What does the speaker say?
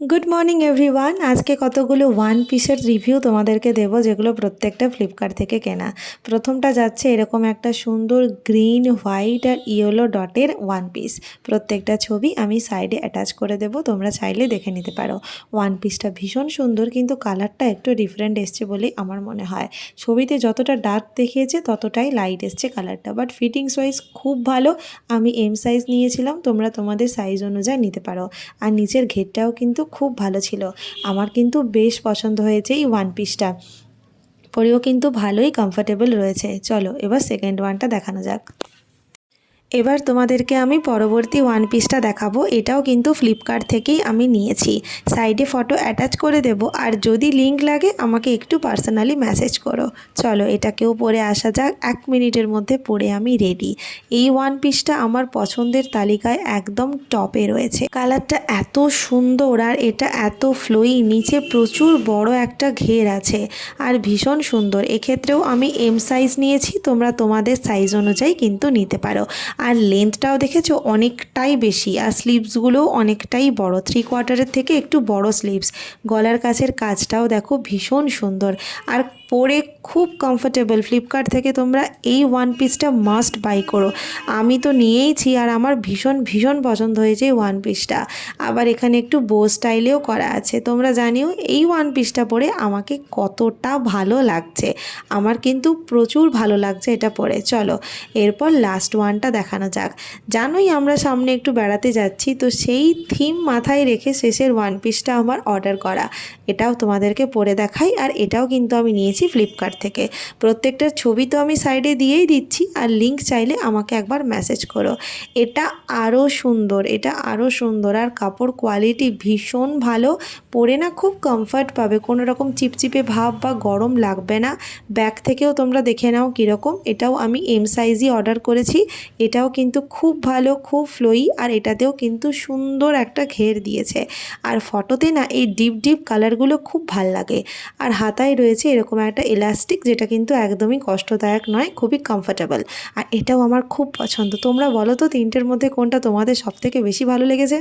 Good morning everyone. আজকে কতগুলো one পিসের রিভিউ তোমাদেরকে দেব, যেগুলো প্রত্যেকটা ফ্লিপকার্ট থেকে কেনা। প্রথমটা যাচ্ছে এরকম একটা সুন্দর গ্রিন, হোয়াইট আর ইয়েলো ডটের ওয়ান পিস। প্রত্যেকটা ছবি আমি সাইডে অ্যাটাচ করে দেব, তোমরা চাইলে দেখে নিতে পারো। ওয়ান পিসটা ভীষণ সুন্দর, কিন্তু কালারটা একটু ডিফারেন্ট এসছে বলেই আমার মনে হয়। ছবিতে যতটা ডার্ক দেখিয়েছে ততটাই লাইট এসছে কালারটা, বাট ফিটিংস ওয়াইজ খুব ভালো। আমি এম সাইজ নিয়েছিলাম, তোমরা তোমাদের সাইজ অনুযায়ী নিতে পারো। আর নিচের ঘেরটাও কিন্তু খুব ভালো ছিল। আমার কিন্তু বেশ পছন্দ হয়েছে এই ওয়ান পিসটা। পরেও কিন্তু ভালোই কমফোর্টেবল রয়েছে। চলো এবার সেকেন্ড ওয়ানটা দেখানো যাক। এবার তোমাদেরকে আমি পরবর্তী ওয়ান পিসটা দেখাবো। এটাও কিন্তু ফ্লিপকার্ট থেকেই আমি নিয়েছি। সাইডে ফটো অ্যাটাচ করে দেব, আর যদি লিঙ্ক লাগে আমাকে একটু পার্সোনালি মেসেজ করো। চলো এটাকেও পরে আসা যাক। 1 মিনিটের মধ্যে পরে আমি রেডি। এই ওয়ান পিসটা আমার পছন্দের তালিকায় একদম টপে রয়েছে। কালারটা এত সুন্দর আর এটা এত ফ্লোয়ি, নিচে প্রচুর বড় একটা ঘের আছে আর ভীষণ সুন্দর। এক্ষেত্রেও আমি এম সাইজ নিয়েছি, তোমরা তোমাদের সাইজ অনুযায়ী কিন্তু নিতে পারো। আর লেন্থটাও দেখেছো অনেকটাই বেশি, আর স্লিভসগুলোও অনেকটাই বড়, 3/4 থেকে একটু বড় স্লিভস। গলার কাছের কাজটাও দেখো ভীষণ সুন্দর, আর পরে খুব কমফোর্টেবল। ফ্লিপকার্ট থেকে তোমরা এই ওয়ান পিসটা মাস্ট বাই করো। আমি তো নিয়েইছি আর আমার ভীষণ ভীষণ পছন্দ হয়েছে এই ওয়ান পিসটা। আবার এখানে একটু বো স্টাইলেও করা আছে। তোমরা জানিও এই ওয়ান পিসটা পরে আমাকে কতটা ভালো লাগছে। আমার কিন্তু প্রচুর ভালো লাগছে এটা পরে। চলো এরপর লাস্ট ওয়ানটা দেখানো যাক। জানোই আমরা সামনে একটু বেড়াতে যাচ্ছি, তো সেই থিম মাথায় রেখে শেষের ওয়ান পিসটা আমার অর্ডার করা। এটাও তোমাদেরকে পরে দেখাই। আর এটাও কিন্তু আমি নিয়েছি ফ্লিপকার্ট থেকে। প্রত্যেকটার ছবি তো আমি সাইডে দিয়েই দিচ্ছি, আর লিঙ্ক চাইলে আমাকে একবার মেসেজ করো। এটা আরও সুন্দর, এটা আরও সুন্দর, আর কাপড় কোয়ালিটি ভীষণ ভালো। পরে না খুব কমফর্ট পাবে, কোনো রকম চিপচিপে ভাব বা গরম লাগবে না। ব্যাক থেকেও তোমরা দেখে নাও কীরকম। এটাও আমি এম সাইজই অর্ডার করেছি। এটাও কিন্তু খুব ভালো, খুব ফ্লোয়ি, আর এটাতেও কিন্তু সুন্দর একটা ঘের দিয়েছে। আর ফটোতে না এই ডিপ ডিপ কালারগুলো খুব ভাল লাগে। আর হাতায় রয়েছে এরকম একটা ইলাস্টিক, যেটা কিন্তু একদমই কষ্টদায়ক নয়, খুবই কমফোর্টেবল। আর এটাও আমার খুব পছন্দ। তোমরা বলো তো তিনটের মধ্যে কোনটা তোমাদের সবথেকে বেশি ভালো লেগেছে?